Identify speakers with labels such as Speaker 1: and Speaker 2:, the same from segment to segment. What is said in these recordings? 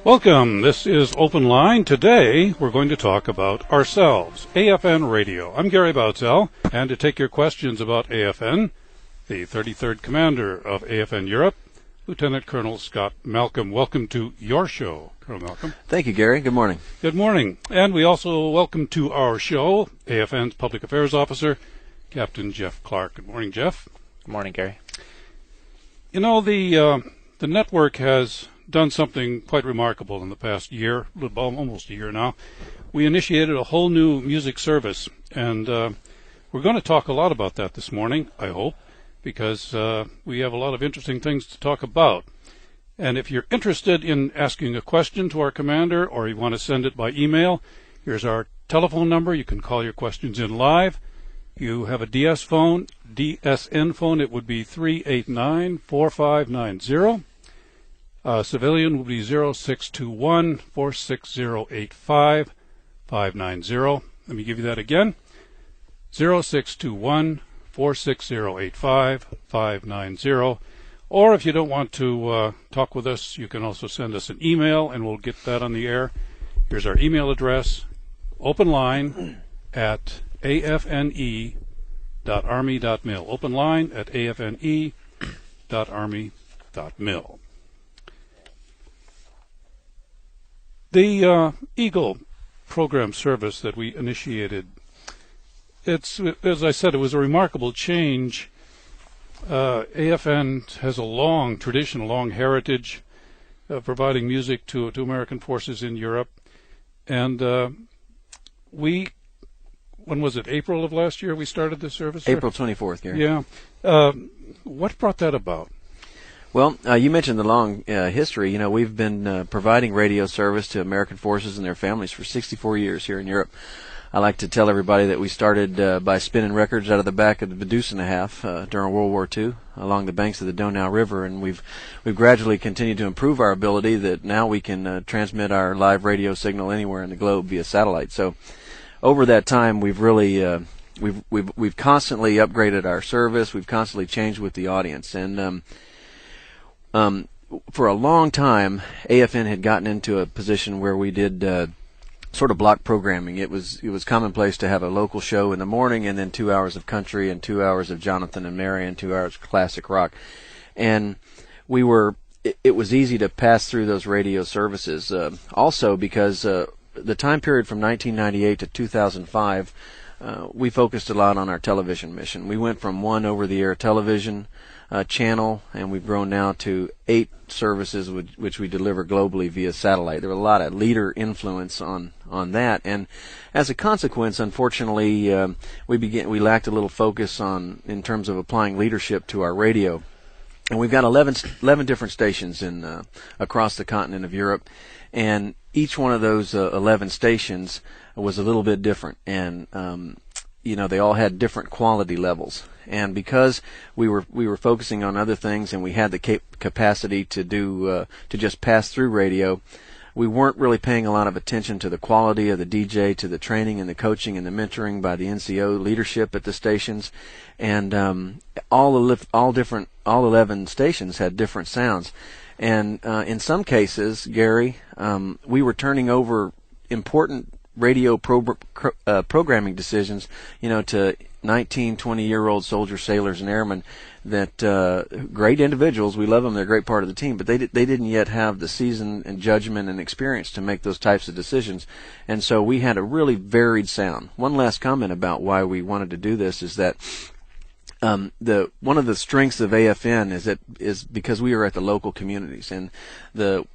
Speaker 1: Welcome. This is Open Line. Today, we're going to talk about ourselves, AFN Radio. I'm Gary Bautell, and to take your questions about AFN, the 33rd Commander of AFN Europe, Lieutenant Colonel Scott Malcolm. Welcome to your show, Colonel Malcolm.
Speaker 2: Thank you, Gary. Good morning.
Speaker 1: Good morning. And we also welcome to our show AFN's Public Affairs Officer, Captain Jeff Clark. Good morning, Jeff.
Speaker 3: Good morning, Gary.
Speaker 1: You know, the network has done something quite remarkable in the past year, almost a year now. We initiated a whole new music service, and we're going to talk a lot about that this morning, I hope, because we have a lot of interesting things to talk about. And if you're interested in asking a question to our commander, or you want to send it by email, here's our telephone number. You can call your questions in live. You have a DSN phone, it would be 389-4590. Civilian will be 0621-460-8590. Let me give you that again. 0621-460-8590. Or if you don't want to talk with us, you can also send us an email, and we'll get that on the air. Here's our email address, openline at afne.army.mil. Openline at afne.army.mil. The Eagle program service that we initiated, it's, as I said, it was a remarkable change. AFN has a long tradition, a long heritage of providing music to American forces in Europe. And when was it, April of last year we started the service?
Speaker 2: April 24th, Gary.
Speaker 1: Yeah. What brought that about?
Speaker 2: Well, you mentioned the long history. You know, we've been providing radio service to American forces and their families for 64 years here in Europe. I like to tell everybody that we started by spinning records out of the back of the Medusa during World War II along the banks of the Donau River, and we've gradually continued to improve our ability that now we can transmit our live radio signal anywhere in the globe via satellite. So over that time, we've really we've constantly upgraded our service. We've constantly changed with the audience, and for a long time, AFN had gotten into a position where we did sort of block programming. It was commonplace to have a local show in the morning, and then 2 hours of country, and 2 hours of Jonathan and Mary, and 2 hours of classic rock. And it was easy to pass through those radio services. Also because the time period from 1998 to 2005, we focused a lot on our television mission. We went from one over-the-air television channel, and we've grown now to 8 services which we deliver globally via satellite. There were a lot of leader influence on that, and as a consequence, unfortunately, we lacked a little focus in terms of applying leadership to our radio. And we've got 11 different stations across the continent of Europe, and each one of those 11 stations was a little bit different, and they all had different quality levels. And because we were focusing on other things, and we had the capacity to just pass through radio, we weren't really paying a lot of attention to the quality of the DJ, to the training and the coaching and the mentoring by the NCO leadership at the stations, and all 11 stations had different sounds, and in some cases, Gary, we were turning over important radio programming decisions, to 19, 20-year-old soldiers, sailors, and airmen that great individuals. We love them. They're a great part of the team, but they didn't yet have the season and judgment and experience to make those types of decisions. And so we had a really varied sound. One last comment about why we wanted to do this is that one of the strengths of AFN is because we are at the local communities, and the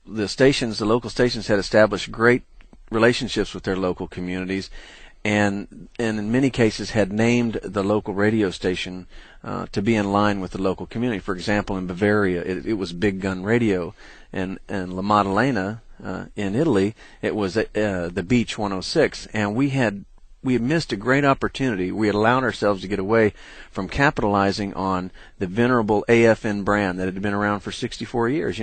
Speaker 2: local stations had established great relationships with their local communities, and in many cases had named the local radio station to be in line with the local community. For example, in Bavaria, it was Big Gun Radio, and La Maddalena in Italy, it was the Beach 106, and we had missed a great opportunity. We had allowed ourselves to get away from capitalizing on the venerable AFN brand that had been around for 64 years.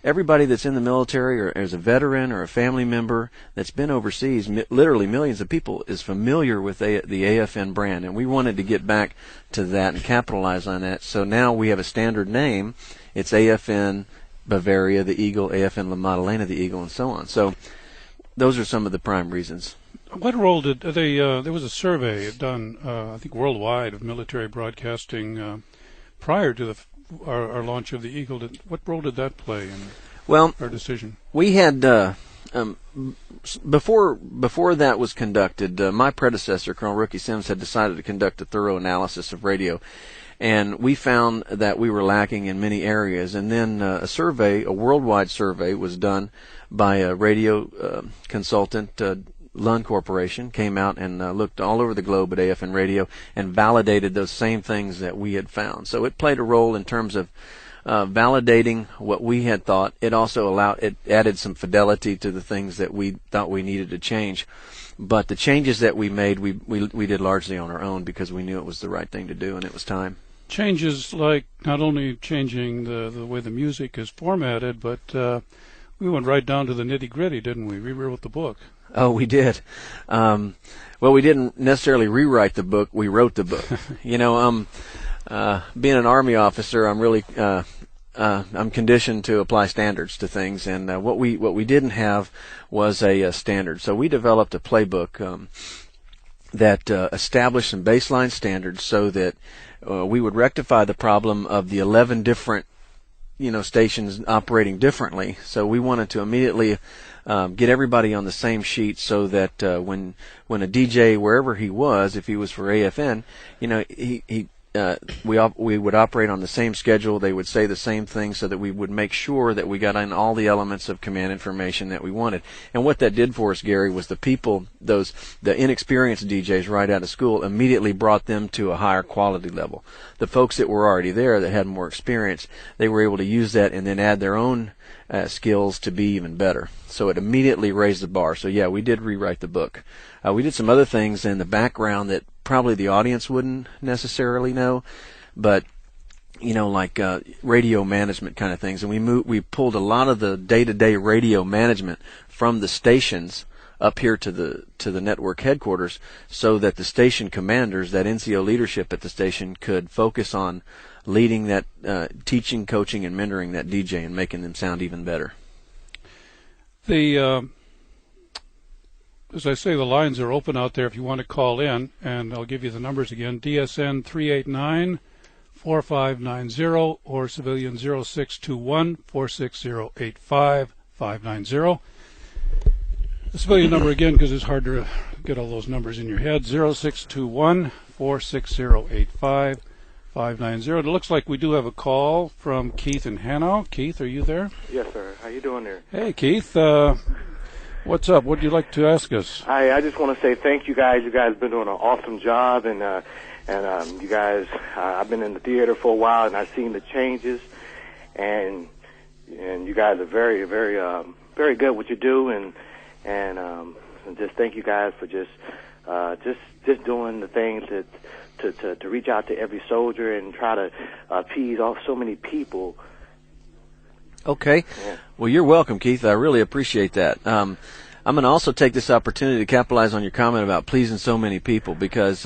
Speaker 2: Everybody that's in the military or as a veteran or a family member that's been overseas, literally millions of people, is familiar with the AFN brand, and we wanted to get back to that and capitalize on that. So now we have a standard name. It's AFN Bavaria, the Eagle, AFN La Maddalena, the Eagle, and so on. So those are some of the prime reasons.
Speaker 1: What role did they? There was a survey done, I think, worldwide of military broadcasting prior to our launch of the Eagle. What role did that play in our decision?
Speaker 2: We had before that was conducted. My predecessor, Colonel Rookie Sims, had decided to conduct a thorough analysis of radio, and we found that we were lacking in many areas. And then a worldwide survey, was done by a radio consultant. Lund Corporation came out and looked all over the globe at AFN Radio and validated those same things that we had found. So it played a role in terms of validating what we had thought. It also added some fidelity to the things that we thought we needed to change. But the changes that we made, we did largely on our own because we knew it was the right thing to do and it was time. Changes
Speaker 1: like not only changing the way the music is formatted, but we went right down to the nitty-gritty, didn't we? We rewrote the book.
Speaker 2: Oh, we did. Well, we didn't necessarily rewrite the book. We wrote the book. You know, being an Army officer, I'm really I'm conditioned to apply standards to things, and what we didn't have was a standard. So we developed a playbook that established some baseline standards so that we would rectify the problem of the 11 different stations operating differently. So we wanted to immediately get everybody on the same sheet so that when a DJ, wherever he was, if he was for AFN, we would operate on the same schedule. They would say the same thing so that we would make sure that we got in all the elements of command information that we wanted. And what that did for us, Gary, was the inexperienced DJs right out of school, immediately brought them to a higher quality level. The folks that were already there that had more experience, they were able to use that and then add their own skills to be even better. So it immediately raised the bar. So yeah, we did rewrite the book. We did some other things in the background that probably the audience wouldn't necessarily know, but like radio management kind of things. And we pulled a lot of the day-to-day radio management from the stations up here to the network headquarters, so that the station commanders, that NCO leadership at the station, could focus on leading that, teaching, coaching, and mentoring that DJ and making them sound even better.
Speaker 1: As I say, the lines are open out there if you want to call in, and I'll give you the numbers again. DSN 389-4590 or civilian 0621-460-85-590. The civilian number again, because it's hard to get all those numbers in your head, 0621-460-85-590. It looks like we do have a call from Keith in Hanau. Keith, are you there?
Speaker 3: Yes, sir. How you doing there?
Speaker 1: Hey, Keith. What's up? What would you like to ask us?
Speaker 3: I just want to say thank you guys. You guys have been doing an awesome job, and you guys, I've been in the theater for a while, and I've seen the changes, and you guys are very, very, very good at what you do, and just thank you guys for just doing the things to reach out to every soldier and try to appease off so many people.
Speaker 2: Okay.
Speaker 3: Yeah.
Speaker 2: Well, you're welcome, Keith. I really appreciate that. I'm going to also take this opportunity to capitalize on your comment about pleasing so many people, because,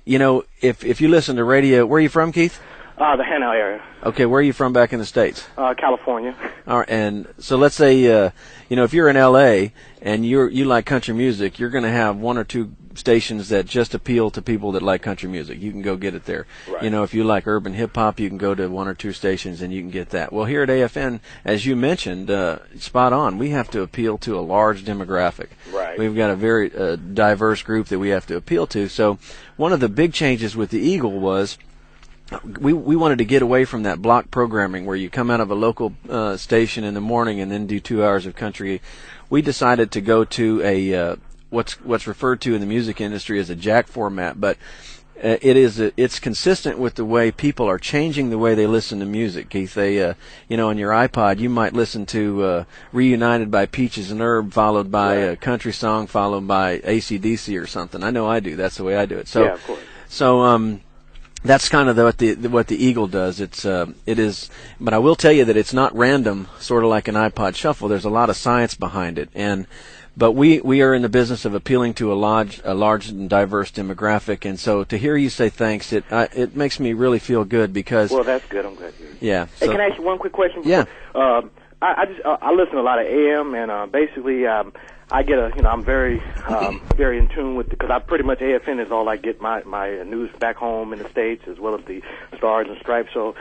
Speaker 2: if you listen to radio, where are you from, Keith?
Speaker 3: The Hanau area.
Speaker 2: Okay, where are you from back in the States?
Speaker 3: California.
Speaker 2: All right, and so let's say, if you're in L.A. and you like country music, you're going to have one or two stations that just appeal to people that like country music. You can go get it there.
Speaker 3: Right.
Speaker 2: If you like urban hip-hop, you can go to one or two stations and you can get that. Well, here at AFN, as you mentioned, spot on, we have to appeal to a large demographic.
Speaker 3: Right.
Speaker 2: We've got a very diverse group that we have to appeal to. So one of the big changes with the Eagle was we wanted to get away from that block programming where you come out of a local station in the morning and then do 2 hours of country. We decided to go to a what's referred to in the music industry as a jack format, but it's consistent with the way people are changing the way they listen to music. Keith, they on your iPod you might listen to Reunited by Peaches and Herb, followed by a country song, followed by AC/DC or something. I know I do. That's the way I do it. So,
Speaker 3: yeah, of course.
Speaker 2: So that's kind of what the Eagle does. It is, but I will tell you that it's not random, sort of like an iPod Shuffle. There's a lot of science behind it, and But we are in the business of appealing to a large and diverse demographic, and so to hear you say thanks, it makes me really feel good because.
Speaker 3: Well, that's good. I'm glad to hear it.
Speaker 2: Yeah.
Speaker 3: Hey, can I ask you one quick question?
Speaker 2: Yeah.
Speaker 3: I listen to a lot of AM, and basically I get I'm very very in tune with because I pretty much AFN is all I get my news back home in the States as well as the Stars and Stripes. So.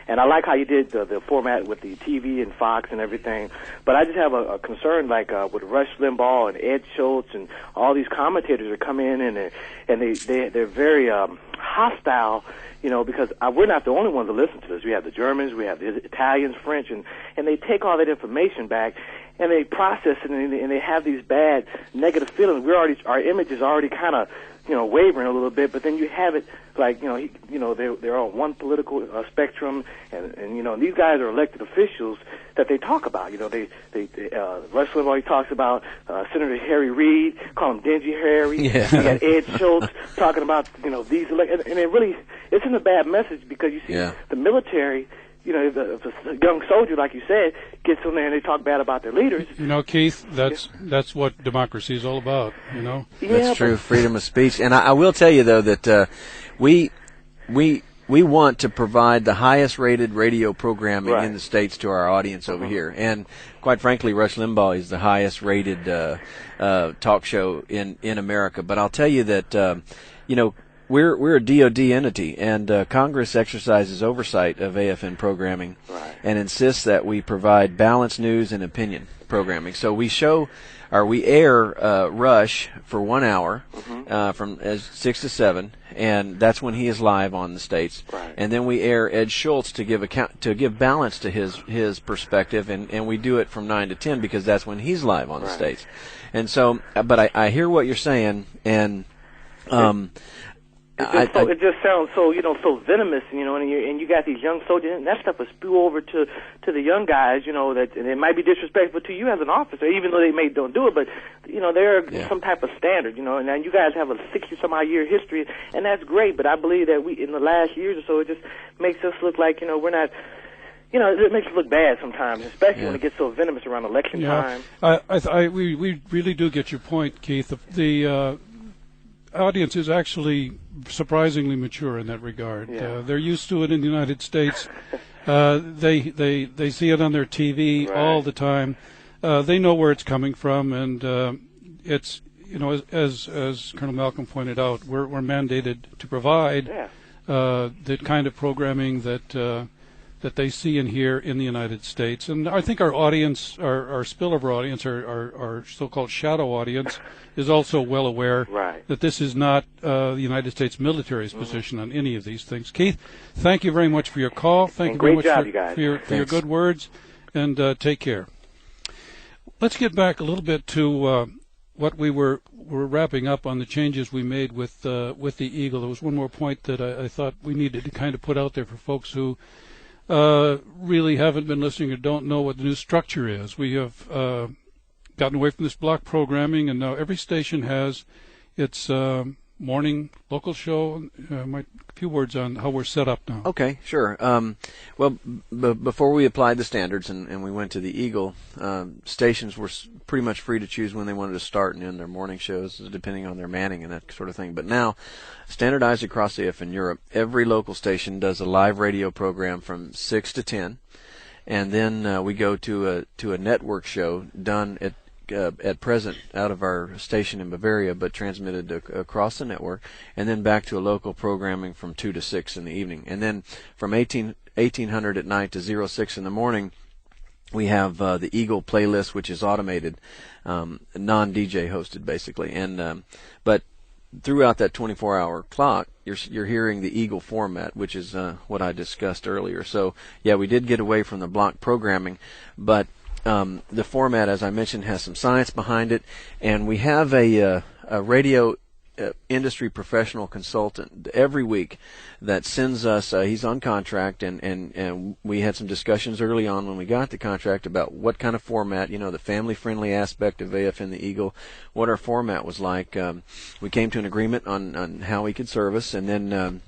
Speaker 3: And I like how you did the format with the TV and Fox and everything. But I just have a concern, like with Rush Limbaugh and Ed Schultz and all these commentators that come in and they're very hostile, because we're not the only ones that listen to this. We have the Germans, we have the Italians, French, and they take all that information back and they process it and they have these bad negative feelings. Our image is already kind of wavering a little bit, but then you have it like they're on one political spectrum, and these guys are elected officials that they talk about. Rush Limbaugh, he talks about Senator Harry Reid, call him Dingy Harry.
Speaker 2: Yeah.
Speaker 3: You got Ed Schultz talking about these and it's in a bad message because you see the military. If a young soldier, like you said, gets in there and they talk bad about their leaders.
Speaker 1: Keith, that's what democracy is all about.
Speaker 3: Yeah,
Speaker 2: that's true, freedom of speech. And I will tell you though that we want to provide the highest rated radio programming in the States to our audience over here. And quite frankly, Rush Limbaugh is the highest rated talk show in America. But I'll tell you that we're a DoD entity, and Congress exercises oversight of AFN programming and insists that we provide balanced news and opinion programming. So we air Rush for 1 hour from 6 to 7, and that's when he is live on the States.
Speaker 3: Right.
Speaker 2: And then we air Ed Schultz to give balance to his perspective, and we do it from 9 to 10 because that's when he's live on the States. And so, but I hear what you're saying, and
Speaker 3: it just sounds so so venomous, and you got these young soldiers, and that stuff will spew over to the young guys, that and it might be disrespectful to you as an officer, even though they don't do it, but they're some type of standard, and you guys have a 60-some-odd year history, and that's great. But I believe that in the last years or so, it just makes us look like we're not. It makes us look bad sometimes, especially when it gets so venomous around election time.
Speaker 1: We really do get your point, Keith. The audience is actually surprisingly mature in that regard.
Speaker 3: Yeah.
Speaker 1: They're used to it in the United States. They see it on their TV all the time. They know where it's coming from, and it's as Colonel Malcolm pointed out, we're mandated to provide the kind of programming that they see and hear in the United States. And I think our audience, our spillover audience, our so-called shadow audience, is also well aware that this is not the United States military's position on any of these things. Keith, thank you very much for your call. Thank you very much for your good words, and take care. Let's get back a little bit to what we were wrapping up on the changes we made with the Eagle. There was one more point that I thought we needed to kind of put out there for folks who really haven't been listening or don't know what the new structure is. We have gotten away from this block programming, and now every station has its morning local show. A few words on how we're set up now.
Speaker 2: Okay, sure. Before we applied the standards and we went to the Eagle, stations were pretty much free to choose when they wanted to start and end their morning shows, depending on their manning and that sort of thing. But now, standardized across AFN Europe, every local station does a live radio program from 6 to 10, and then we go to a network show done at present out of our station in Bavaria, but transmitted across the network, and then back to a local programming from 2 to 6 in the evening. And then from 1800 at night to 06 in the morning, we have the Eagle playlist, which is automated, non-DJ hosted basically. And but throughout that 24-hour clock, you're hearing the Eagle format, which is what I discussed earlier. So yeah, we did get away from the block programming, but the format, as I mentioned, has some science behind it, and we have a radio industry professional consultant every week that sends us, he's on contract, and we had some discussions early on when we got the contract about what kind of format, the family-friendly aspect of AFN the Eagle, what our format was like. We came to an agreement on how we could service, and then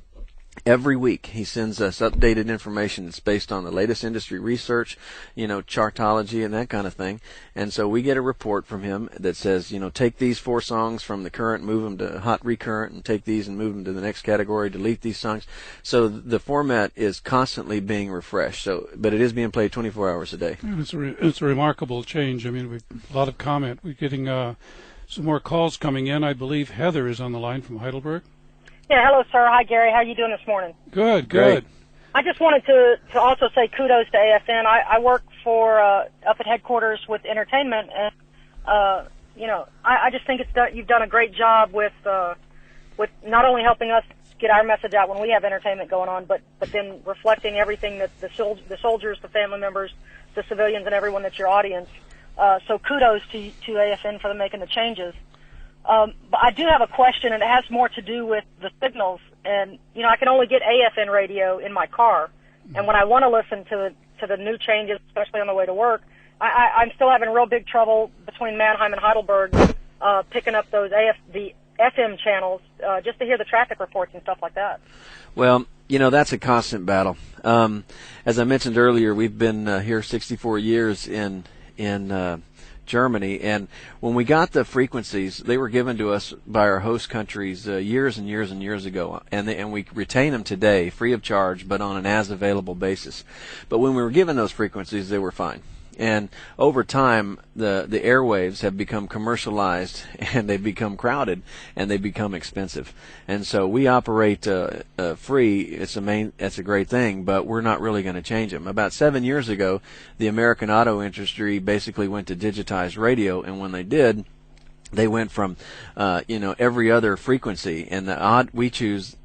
Speaker 2: Every week he sends us updated information that's based on the latest industry research, chartology and that kind of thing. And so we get a report from him that says, take these 4 songs from the current, move them to hot recurrent, and take these and move them to the next category, delete these songs. So the format is constantly being refreshed. But it is being played 24 hours a day.
Speaker 1: It's a remarkable change. I mean, a lot of comment. We're getting some more calls coming in. I believe Heather is on the line from Heidelberg.
Speaker 4: Yeah, hello, sir. Hi, Gary. How are you doing this morning?
Speaker 1: Good.
Speaker 4: I just wanted to also say kudos to AFN. I work for up at headquarters with entertainment, and I just think you've done a great job with not only helping us get our message out when we have entertainment going on, but then reflecting everything that the soldiers, the family members, the civilians, and everyone that's your audience. So kudos to AFN for making the changes. But I do have a question, and it has more to do with the signals. And I can only get AFN radio in my car, and when I want to listen to the new changes, especially on the way to work, I'm still having real big trouble between Mannheim and Heidelberg picking up the FM channels just to hear the traffic reports and stuff like that.
Speaker 2: Well, that's a constant battle. As I mentioned earlier, we've been here 64 years in Germany, and when we got the frequencies, they were given to us by our host countries years and years and years ago, and we retain them today free of charge, but on an as-available basis. But when we were given those frequencies, they were fine. And over time, the airwaves have become commercialized, and they've become crowded, and they become expensive. And so we operate free. It's a great thing, but we're not really going to change them. About 7 years ago, the American auto industry basically went to digitized radio, and when they did, they went from every other frequency, and they chose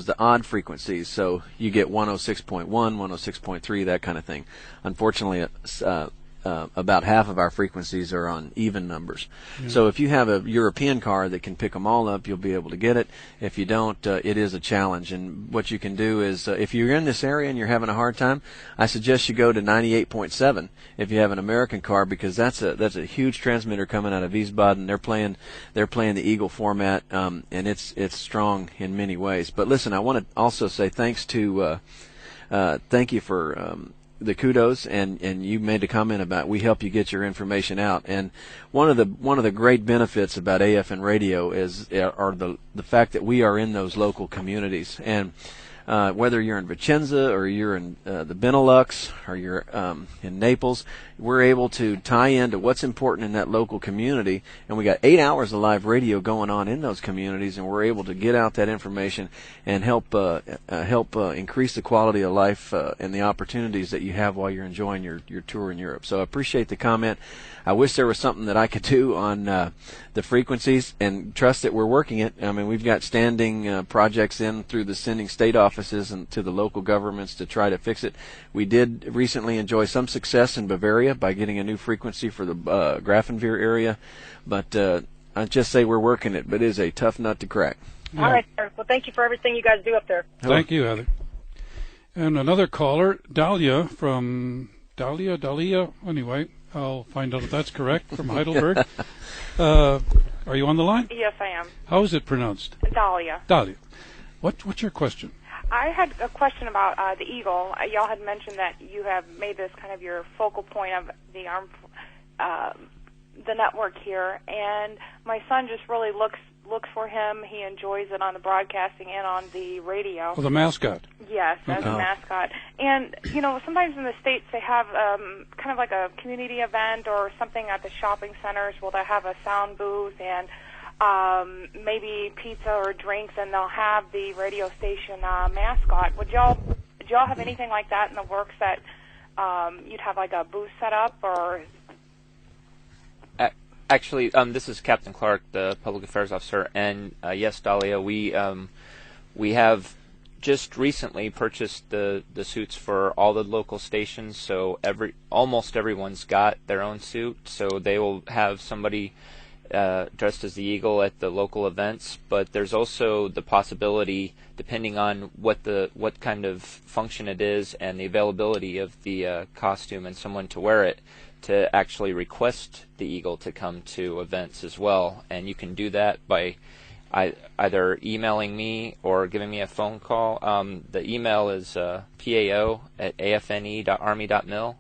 Speaker 2: the odd frequencies, so you get 106.1, 106.3, that kind of thing. Unfortunately, about half of our frequencies are on even numbers. Yeah. So if you have a European car that can pick them all up, you'll be able to get it. If you don't, it is a challenge. And what you can do is, if you're in this area and you're having a hard time, I suggest you go to 98.7 if you have an American car, because that's a huge transmitter coming out of Wiesbaden. They're playing the Eagle format, and it's strong in many ways. But listen, I want to also say thank you for the kudos, and you made a comment about we help you get your information out. And one of the great benefits about AFN Radio are the fact that we are in those local communities. And whether you're in Vicenza or you're in the Benelux or you're in Naples, we're able to tie into what's important in that local community, and we got 8 hours of live radio going on in those communities, and we're able to get out that information and help increase the quality of life and the opportunities that you have while you're enjoying your tour in Europe. So I appreciate the comment. I wish there was something that I could do on the frequencies, and trust that we're working it. I mean, we've got standing projects in through the sending state offices and to the local governments to try to fix it. We did recently enjoy some success in Bavaria by getting a new frequency for the Grafenwehr area, but I'd just say we're working it, but it is a tough nut to crack.
Speaker 4: Yeah. All right, sir. Well, thank you for everything you guys do up there.
Speaker 1: Thank you, Heather. And another caller, Dahlia from Dahlia, anyway, I'll find out if that's correct, from Heidelberg. Are you on the line?
Speaker 5: Yes, I am.
Speaker 1: How is it pronounced?
Speaker 5: Dahlia.
Speaker 1: Dahlia. What's your question?
Speaker 5: I had a question about the Eagle. Y'all had mentioned that you have made this kind of your focal point of the network here, and my son just really looks for him. He enjoys it on the broadcasting and on the radio.
Speaker 1: Oh, the mascot.
Speaker 5: Yes, as a mascot. And, sometimes in the States they have kind of like a community event or something at the shopping centers where they have a sound booth and maybe pizza or drinks, and they'll have the radio station mascot. Would y'all have anything like that in the works that you'd have like a booth set up or...
Speaker 6: Actually, this is Captain Clark, the Public Affairs Officer, and yes, Dahlia, we have just recently purchased the suits for all the local stations, so almost everyone's got their own suit, so they will have somebody dressed as the Eagle at the local events. But there's also the possibility, depending on what kind of function it is and the availability of the costume and someone to wear it, to actually request the Eagle to come to events as well. And you can do that by either emailing me or giving me a phone call. The email is pao@afne.army.mil,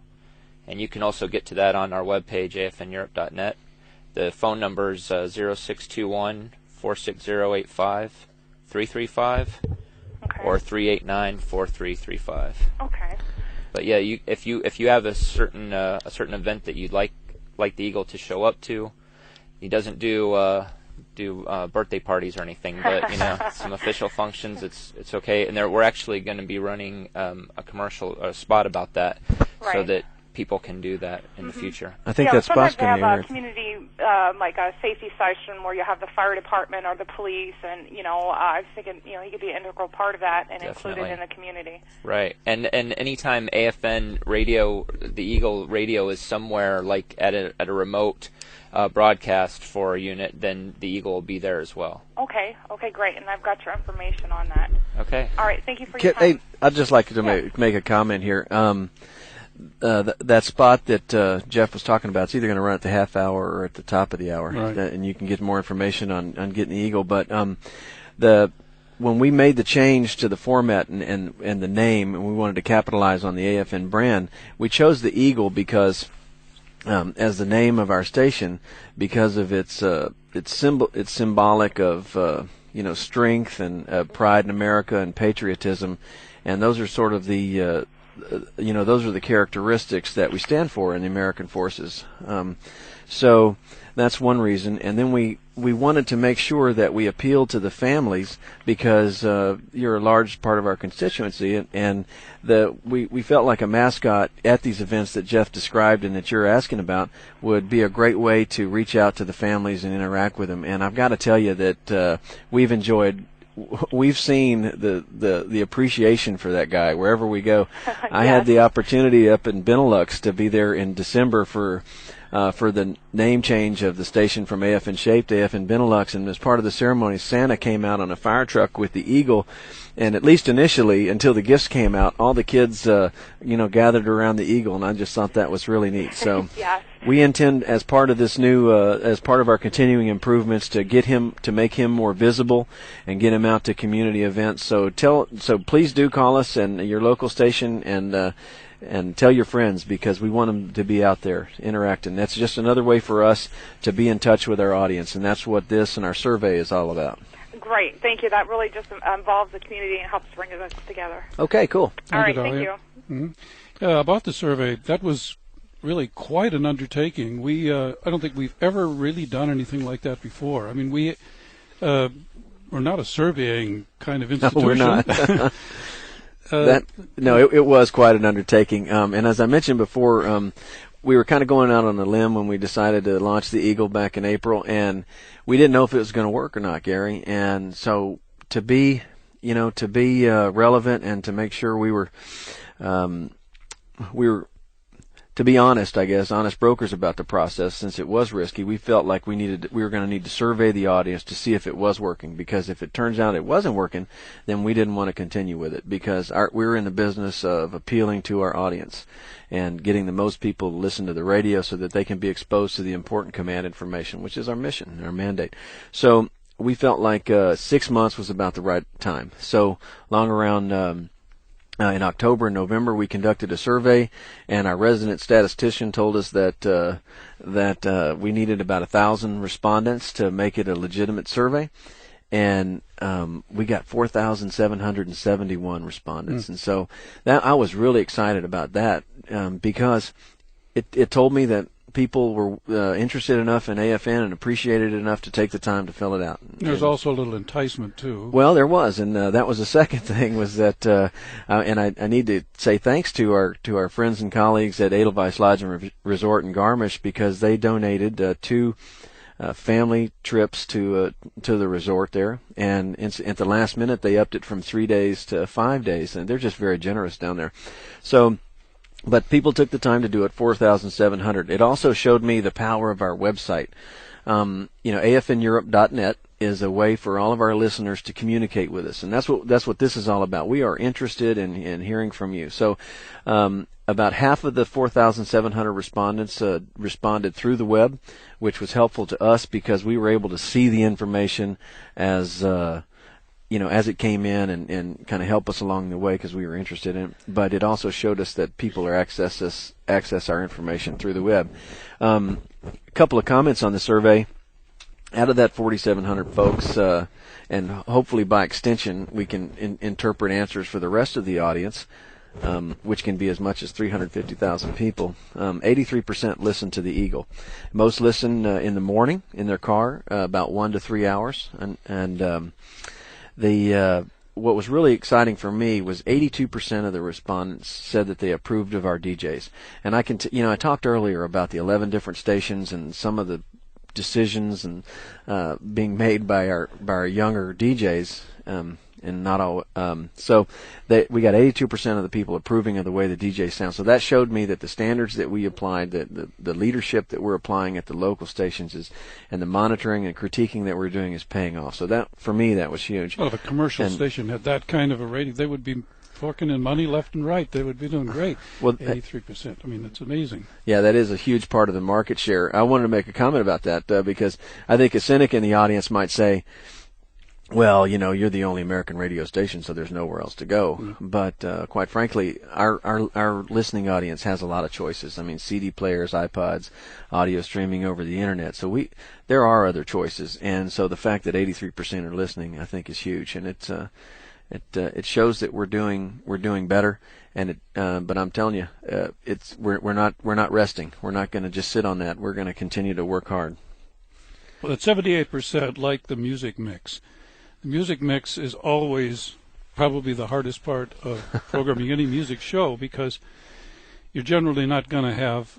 Speaker 6: and you can also get to that on our webpage, afneurope.net. The phone number is 0621-460-85-335 or 389-4335.
Speaker 5: Okay.
Speaker 6: But yeah, if you have a certain event that you'd like the Eagle to show up to, he doesn't do birthday parties or anything, but some official functions, it's okay. And we're actually going to be running a commercial spot about that, so that people can do that in the future.
Speaker 2: I think that spot's going to
Speaker 5: have a community, like a safety session where you have the fire department or the police, and I was thinking, he could be an integral part of that and included in the community.
Speaker 6: Right, and anytime AFN Radio, the Eagle Radio is somewhere like at a remote broadcast for a unit, then the Eagle will be there as well.
Speaker 5: Okay, great, and I've got your information on that.
Speaker 6: Okay.
Speaker 5: All right, thank you for your time.
Speaker 2: Hey, I'd just like to make a comment here. That spot that Jeff was talking about, it's either going to run at the half hour or at the top of the hour,
Speaker 1: right.
Speaker 2: And you can get more information on getting the Eagle. But when we made the change to the format and the name, and we wanted to capitalize on the AFN brand, we chose the Eagle because as the name of our station, because of its symbolic of strength and pride in America and patriotism, and those are sort of the those are the characteristics that we stand for in the American forces. So that's one reason. And then we wanted to make sure that we appealed to the families, because you're a large part of our constituency, and we felt like a mascot at these events that Jeff described and that you're asking about would be a great way to reach out to the families and interact with them. And I've got to tell you that we've seen the appreciation for that guy wherever we go. I had the opportunity up in Benelux to be there in December for the name change of the station from AFN Shape to AFN Benelux, and as part of the ceremony, Santa came out on a fire truck with the Eagle, and at least initially, until the gifts came out, all the kids gathered around the Eagle, and I just thought that was really neat. So
Speaker 5: yes.
Speaker 2: We intend, as part of this new, as part of our continuing improvements, to make him more visible and get him out to community events. So please do call us and your local station and tell your friends, because we want them to be out there interacting. That's just another way for us to be in touch with our audience, and that's what this and our survey is all about.
Speaker 5: Great, thank you. That really just involves the community and helps bring us together.
Speaker 2: Okay, cool.
Speaker 5: All right, thank you.
Speaker 1: Mm-hmm. About the survey, that was really quite an undertaking. I don't think we've ever really done anything like that before. I mean, we're not a surveying kind of institution.
Speaker 2: No, we're not. It was quite an undertaking. And as I mentioned before, we were kind of going out on a limb when we decided to launch the Eagle back in April, and we didn't know if it was going to work or not, Gary. And so to be relevant and to make sure we were to be honest, I guess, honest brokers about the process, since it was risky, we felt like we were going to need to survey the audience to see if it was working, because if it turns out it wasn't working, then we didn't want to continue with it, because we're in the business of appealing to our audience and getting the most people to listen to the radio so that they can be exposed to the important command information, which is our mission, our mandate. So we felt like 6 months was about the right time. So long around in October and November, we conducted a survey, and our resident statistician told us that we needed about 1,000 respondents to make it a legitimate survey, and we got 4,771 respondents. And so I was really excited about that, because it told me that people were interested enough in AFN and appreciated it enough to take the time to fill it out.
Speaker 1: There's also a little enticement, too.
Speaker 2: Well, there was, and that was the second thing, was that, and I need to say thanks to our friends and colleagues at Edelweiss Lodge and Resort in Garmisch, because they donated 2 family trips to the resort there, and at the last minute they upped it from 3 days to 5 days, and they're just very generous down there. So, but people took the time to do it, 4,700. It also showed me the power of our website. AFNeurope.net is a way for all of our listeners to communicate with us, and that's what this is all about. We are interested in hearing from you. So, about half of the 4,700 respondents responded through the web, which was helpful to us because we were able to see the information as as it came in and kind of help us along the way because we were interested in it. But it also showed us that people are access our information through the web. A couple of comments on the survey. Out of that 4,700 folks, and hopefully by extension we can interpret answers for the rest of the audience, which can be as much as 350,000 people. 83% listen to the Eagle. Most listen in the morning in their car, about 1 to 3 hours, and what was really exciting for me was 82% of the respondents said that they approved of our DJs. And I I talked earlier about the 11 different stations and some of the decisions and being made by our younger DJs, and not all. So we got 82% of the people approving of the way the DJ sounds. So that showed me that the standards that we applied, the leadership that we're applying at the local stations and the monitoring and critiquing that we're doing is paying off. So that, for me, that was huge.
Speaker 1: Well, if a commercial station had that kind of a rating, they would be forking in money left and right. They would be doing great. Well, 83%. I mean, that's amazing.
Speaker 2: Yeah, that is a huge part of the market share. I wanted to make a comment about that because I think a cynic in the audience might say, well, you're the only American radio station, so there's nowhere else to go. Mm-hmm. But quite frankly, our listening audience has a lot of choices. I mean, CD players, iPods, audio streaming over the internet. So there are other choices, and so the fact that 83% are listening, I think, is huge, and it shows that we're doing better. And but I'm telling you, we're not resting. We're not going to just sit on that. We're going to continue to work hard.
Speaker 1: Well, at 78%, like the music mix. The music mix is always probably the hardest part of programming any music show because you're generally not going to have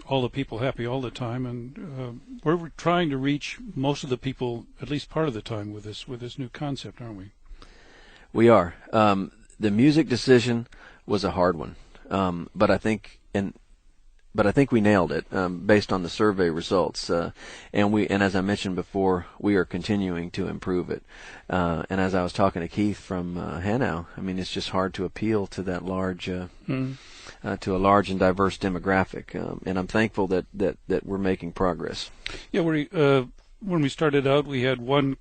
Speaker 1: all the people happy all the time, and we're trying to reach most of the people at least part of the time with this new concept, aren't we?
Speaker 2: We are. The music decision was a hard one, but I think we nailed it based on the survey results, and as I mentioned before, we are continuing to improve it. And as I was talking to Keith from Hanau, I mean, it's just hard to appeal to that large, to a large and diverse demographic, and I'm thankful that we're making progress.
Speaker 1: Yeah, when we started out, we had one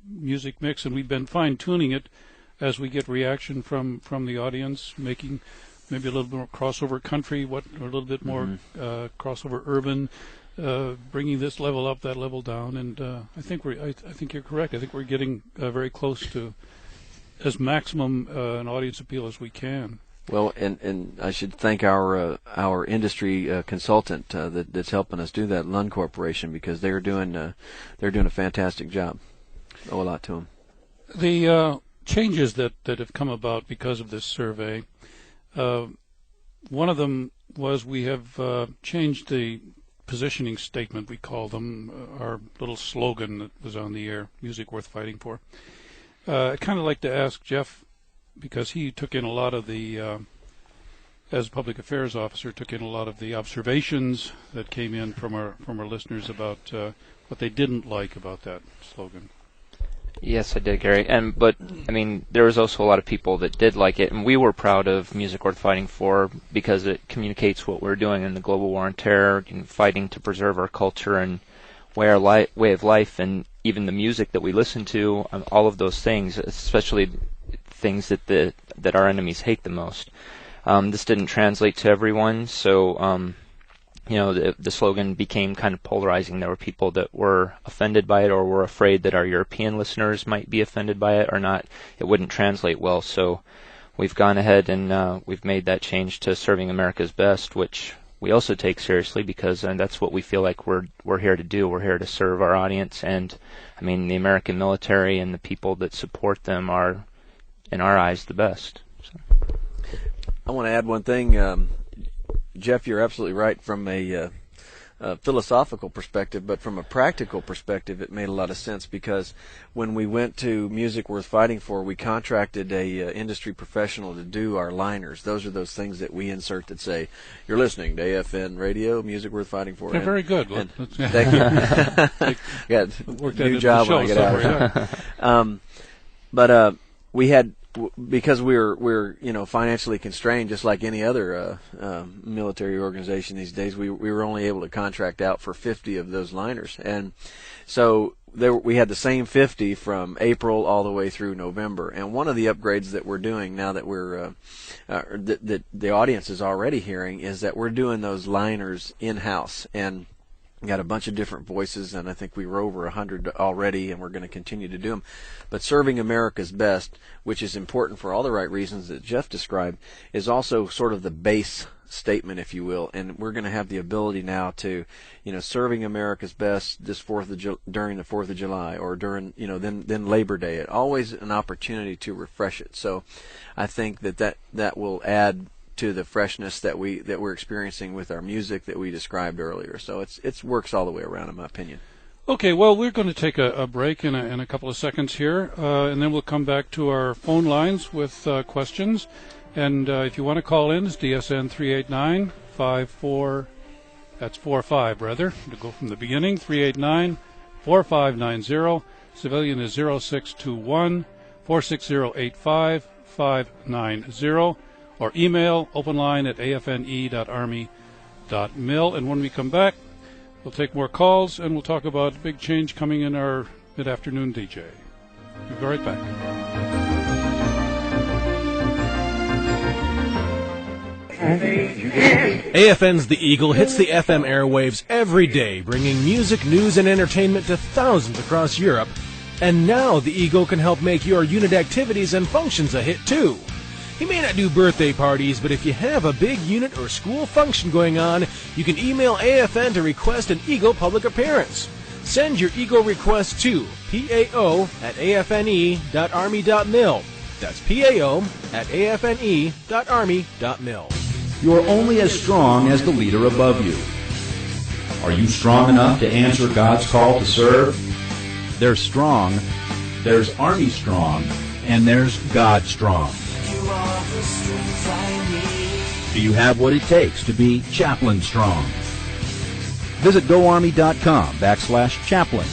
Speaker 1: music mix, and we've been fine tuning it as we get reaction from the audience, making maybe a little bit more crossover country, or a little bit more crossover urban, bringing this level up, that level down, and I think you're correct. I think we're getting very close to as maximum an audience appeal as we can.
Speaker 2: Well, and I should thank our industry consultant that's helping us do that, Lund Corporation, because they're doing a fantastic job. Owe a lot to them.
Speaker 1: The changes that have come about because of this survey. One of them was we have changed the positioning statement, we call them, our little slogan that was on the air, music worth fighting for. I'd kind of like to ask Jeff, because he took in a lot of the, as public affairs officer, took in a lot of the observations that came in from our listeners about what they didn't like about that slogan.
Speaker 6: Yes, I did, Gary. But I mean, there was also a lot of people that did like it, and we were proud of Music Worth Fighting For because it communicates what we're doing in the global war on terror, fighting to preserve our culture and way of life, and even the music that we listen to, all of those things, especially things that our enemies hate the most. This didn't translate to everyone, so the slogan became kind of polarizing. There were people that were offended by it or were afraid that our European listeners might be offended by it or not. It wouldn't translate well, so we've gone ahead and we've made that change to Serving America's Best, which we also take seriously because that's what we feel like we're here to do. We're here to serve our audience, and I mean, the American military and the people that support them are, in our eyes, the best. So.
Speaker 2: I want to add one thing. Jeff, you're absolutely right from a philosophical perspective, but from a practical perspective, it made a lot of sense because when we went to Music Worth Fighting For, we contracted a industry professional to do our liners. Those are those things that we insert that say, "You're listening to AFN Radio, Music Worth Fighting For."
Speaker 1: They're very good.
Speaker 2: Thank you. Yeah, new job when I get out. But we had because we're financially constrained, just like any other military organization these days, we were only able to contract out for 50 of those liners, and so we had the same 50 from April all the way through November. And one of the upgrades that we're doing now that we're that the audience is already hearing is that we're doing those liners in-house, and got a bunch of different voices, and I think we were over 100 already, and we're going to continue to do them. But serving America's best, which is important for all the right reasons that Jeff described, is also sort of the base statement, if you will. And we're going to have the ability now to, serving America's best this during the 4th of July, or during, then Labor Day. Always an opportunity to refresh it. So I think that will add to the freshness that we're experiencing with our music that we described earlier. So it works all the way around, in my opinion.
Speaker 1: Okay, well, we're going to take a break in a couple of seconds here, and then we'll come back to our phone lines with questions. And if you want to call in, it's DSN 389-54, that's 45 rather, to go from the beginning, 389-4590. Civilian is 0621-460-85-590. Or email openline@afne.army.mil. And when we come back, we'll take more calls, and we'll talk about a big change coming in our mid-afternoon DJ. We'll be right back.
Speaker 7: AFN's The Eagle hits the FM airwaves every day, bringing music, news, and entertainment to thousands across Europe. And now The Eagle can help make your unit activities and functions a hit, too. He may not do birthday parties, but if you have a big unit or school function going on, you can email AFN to request an Eagle public appearance. Send your Eagle request to pao@afne.army.mil. That's pao@afne.army.mil.
Speaker 8: You're only as strong as the leader above you. Are you strong enough to answer God's call to serve? There's strong, there's Army strong, and there's God strong. Do you have what it takes to be chaplain strong? Visit goarmy.com/chaplain.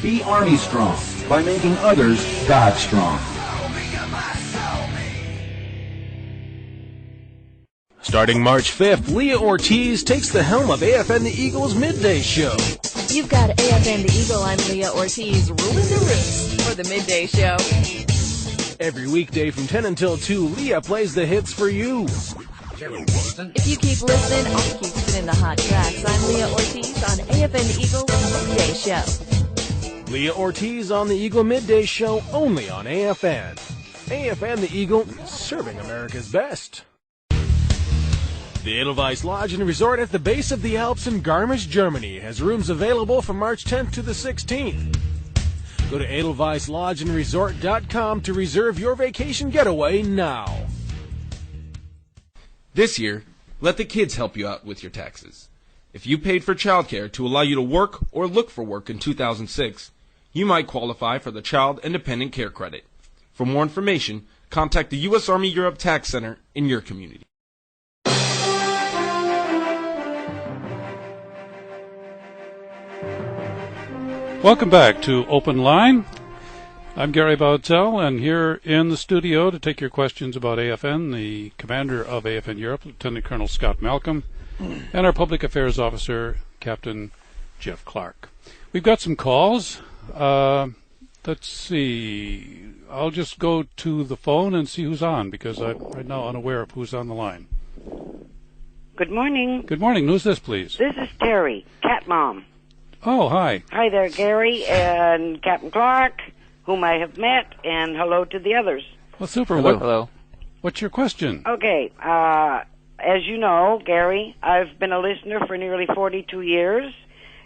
Speaker 8: Be Army strong by making others God strong.
Speaker 7: Starting March 5th, Leah Ortiz takes the helm of AFN The Eagle's Midday Show.
Speaker 9: You've got AFN The Eagle. I'm Leah Ortiz, ruling the roost for the Midday Show.
Speaker 7: Every weekday from 10 until 2, Leah plays the hits for you.
Speaker 9: If you keep listening, I'll keep spinning the hot tracks. I'm Leah Ortiz on AFN The Eagle Midday Show.
Speaker 7: Leah Ortiz on the Eagle Midday Show, only on AFN. AFN The Eagle, serving America's best. The Edelweiss Lodge and Resort at the base of the Alps in Garmisch, Germany has rooms available from March 10th to the 16th. Go to edelweisslodgeandresort.com to reserve your vacation getaway now.
Speaker 10: This year, let the kids help you out with your taxes. If you paid for childcare to allow you to work or look for work in 2006, you might qualify for the Child Independent Care Credit. For more information, contact the U.S. Army Europe Tax Center in your community.
Speaker 1: Welcome back to Open Line. I'm Gary Bautell, and here in the studio to take your questions about AFN, the commander of AFN Europe, Lieutenant Colonel Scott Malcolm, and our Public Affairs Officer, Captain Jeff Clark. We've got some calls. Let's see. I'll just go to the phone and see who's on, because I'm right now unaware of who's on the line.
Speaker 11: Good morning.
Speaker 1: Good morning. Who's this, please?
Speaker 11: This is Terry, Cat Mom.
Speaker 1: Oh, hi.
Speaker 11: Hi there, Gary and Captain Clark, whom I have met, and hello to the others.
Speaker 1: Well, super.
Speaker 6: Hello.
Speaker 1: What's your question?
Speaker 11: Okay, as you know, Gary, I've been a listener for nearly 42 years,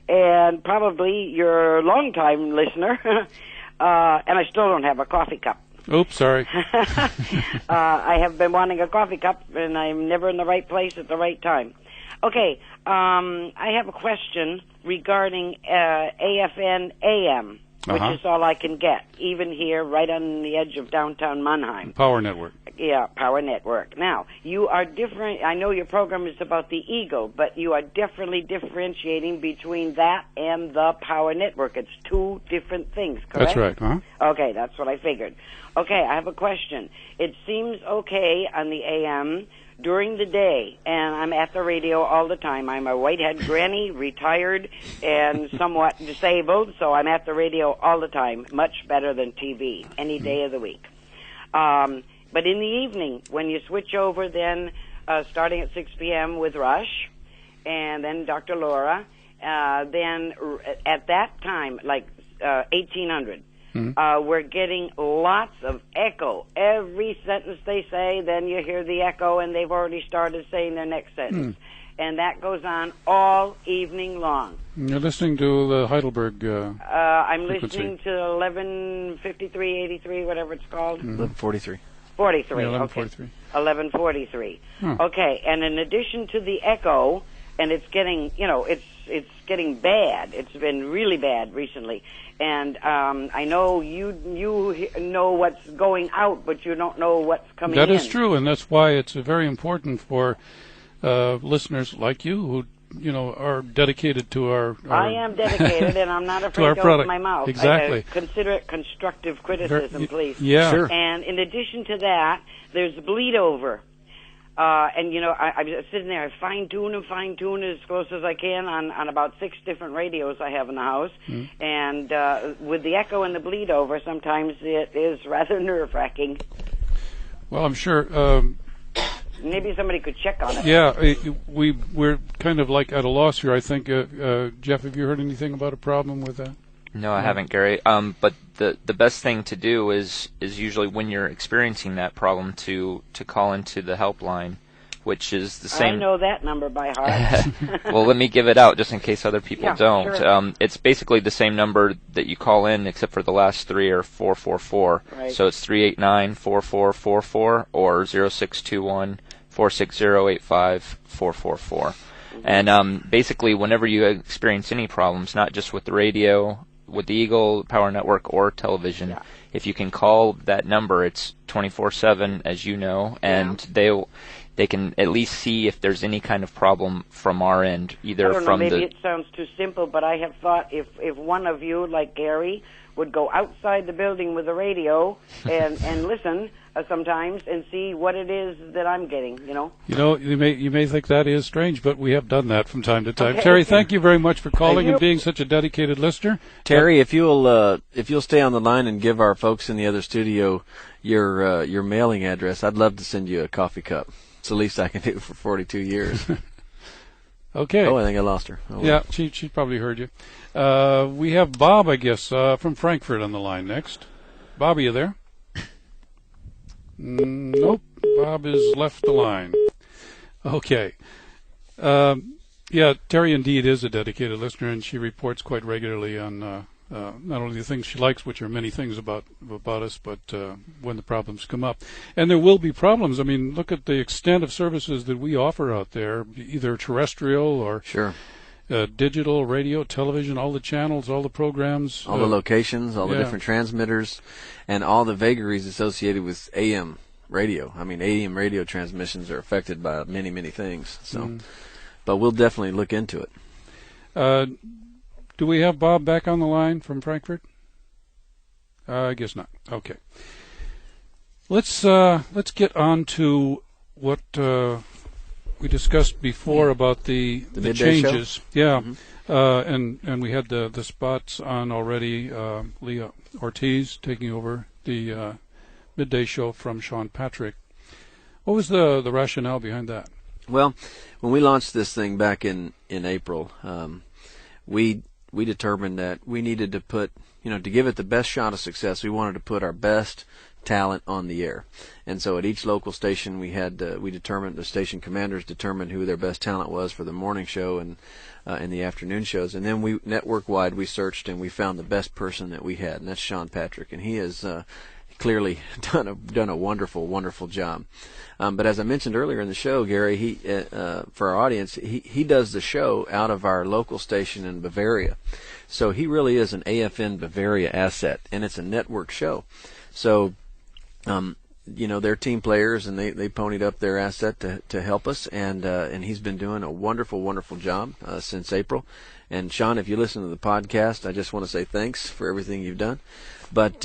Speaker 11: and probably your longtime listener, and I still don't have a coffee cup.
Speaker 1: Oops, sorry.
Speaker 11: I have been wanting a coffee cup, and I'm never in the right place at the right time. Okay, I have a question regarding AFN AM, which is all I can get, even here right on the edge of downtown Mannheim.
Speaker 1: Power network.
Speaker 11: Power Network. Now, you are different. I know your program is about the Eagle, but you are definitely differentiating between that and the Power Network. It's two different things, correct?
Speaker 1: That's right, huh?
Speaker 11: Okay, that's what I figured. Okay, I have a question. It seems okay on the AM during the day, and I'm at the radio all the time. I'm a whitehead granny, retired, and somewhat disabled, so I'm at the radio all the time, much better than TV, any day of the week. But in the evening, when you switch over then, starting at 6 p.m. with Rush, and then Dr. Laura, then at that time, like 1800, we're getting lots of echo. Every sentence they say, then you hear the echo, and they've already started saying their next sentence. And that goes on all evening long.
Speaker 1: You're listening to the Heidelberg
Speaker 11: I'm
Speaker 1: frequency.
Speaker 11: listening to 1153, whatever it's called.
Speaker 2: 1143.
Speaker 11: 43.
Speaker 1: Yeah, 1143.
Speaker 11: Okay. 1143. Okay, and in addition to the echo, and it's getting, it's getting bad. It's been really bad recently. And I know you know what's going out, but you don't know what's coming in.
Speaker 1: That is true, and that's why it's very important for listeners like you who, are dedicated to our
Speaker 11: I am dedicated, and I'm not afraid to open my mouth.
Speaker 1: Exactly.
Speaker 11: Consider it constructive criticism, please.
Speaker 1: Yeah. Sure.
Speaker 11: And in addition to that, there's bleed over. And, I'm sitting there, I fine-tune as close as I can on about 6 different radios I have in the house. And with the echo and the bleed over, sometimes it is rather nerve-wracking.
Speaker 1: Well, I'm sure...
Speaker 11: maybe somebody could check on it.
Speaker 1: Yeah, we're kind of like at a loss here, I think. Jeff, have you heard anything about a problem with that?
Speaker 6: No, I haven't, Gary. But the best thing to do is usually when you're experiencing that problem to call into the helpline, which is the same.
Speaker 11: I know that number by heart.
Speaker 6: Well, let me give it out just in case other people don't.
Speaker 11: Sure.
Speaker 6: It's basically the same number that you call in, except for the last 3 are 444.
Speaker 11: Right.
Speaker 6: So it's 389-4444 or 0621-460-85444. And basically, whenever you experience any problems, not just with the radio, with the Eagle, Power Network, or television, if you can call that number, it's 24/7, as you know, and they can at least see if there's any kind of problem from our end, either
Speaker 11: I don't know,
Speaker 6: from
Speaker 11: maybe it sounds too simple, but I have thought if one of you, like Gary, would go outside the building with a radio and listen sometimes and see what it is that I'm getting,
Speaker 1: You may think that is strange, but we have done that from time to time.
Speaker 11: Okay.
Speaker 1: Terry, thank you very much for calling and being such a dedicated listener.
Speaker 2: Terry, if you'll stay on the line and give our folks in the other studio your mailing address, I'd love to send you a coffee cup. It's the least I can do for 42 years.
Speaker 1: Okay.
Speaker 2: Oh, I think I lost her. Oh,
Speaker 1: yeah, she probably heard you. We have Bob, I guess, from Frankfurt on the line next. Bob, are you there? Nope. Bob has left the line. Okay. Yeah, Terry indeed is a dedicated listener, and she reports quite regularly on not only the things she likes, which are many things about us, but when the problems come up. And there will be problems. I mean, look at the extent of services that we offer out there, either terrestrial or digital, radio, television, all the channels, all the programs.
Speaker 2: All the locations, all the different transmitters, and all the vagaries associated with AM radio. I mean, AM radio transmissions are affected by many, many things. So, but we'll definitely look into it.
Speaker 1: Do we have Bob back on the line from Frankfurt? I guess not. Okay. Let's get on to what we discussed before about the changes.
Speaker 2: Show?
Speaker 1: Yeah. And we had the spots on already. Leah Ortiz taking over the midday show from Sean Patrick. What was the rationale behind that?
Speaker 2: Well, when we launched this thing back in April, we determined that we needed to put, to give it the best shot of success, we wanted to put our best talent on the air. And so at each local station we determined, the station commanders determined who their best talent was for the morning show and the afternoon shows. And then network-wide we searched and we found the best person that we had, and that's Sean Patrick. And he has clearly done a wonderful, wonderful job. But as I mentioned earlier in the show, Gary, for our audience, he does the show out of our local station in Bavaria. So he really is an AFN Bavaria asset, and it's a network show. So they're team players, and they ponied up their asset to help us, and he's been doing a wonderful, wonderful job since April. And Sean, if you listen to the podcast, I just want to say thanks for everything you've done. But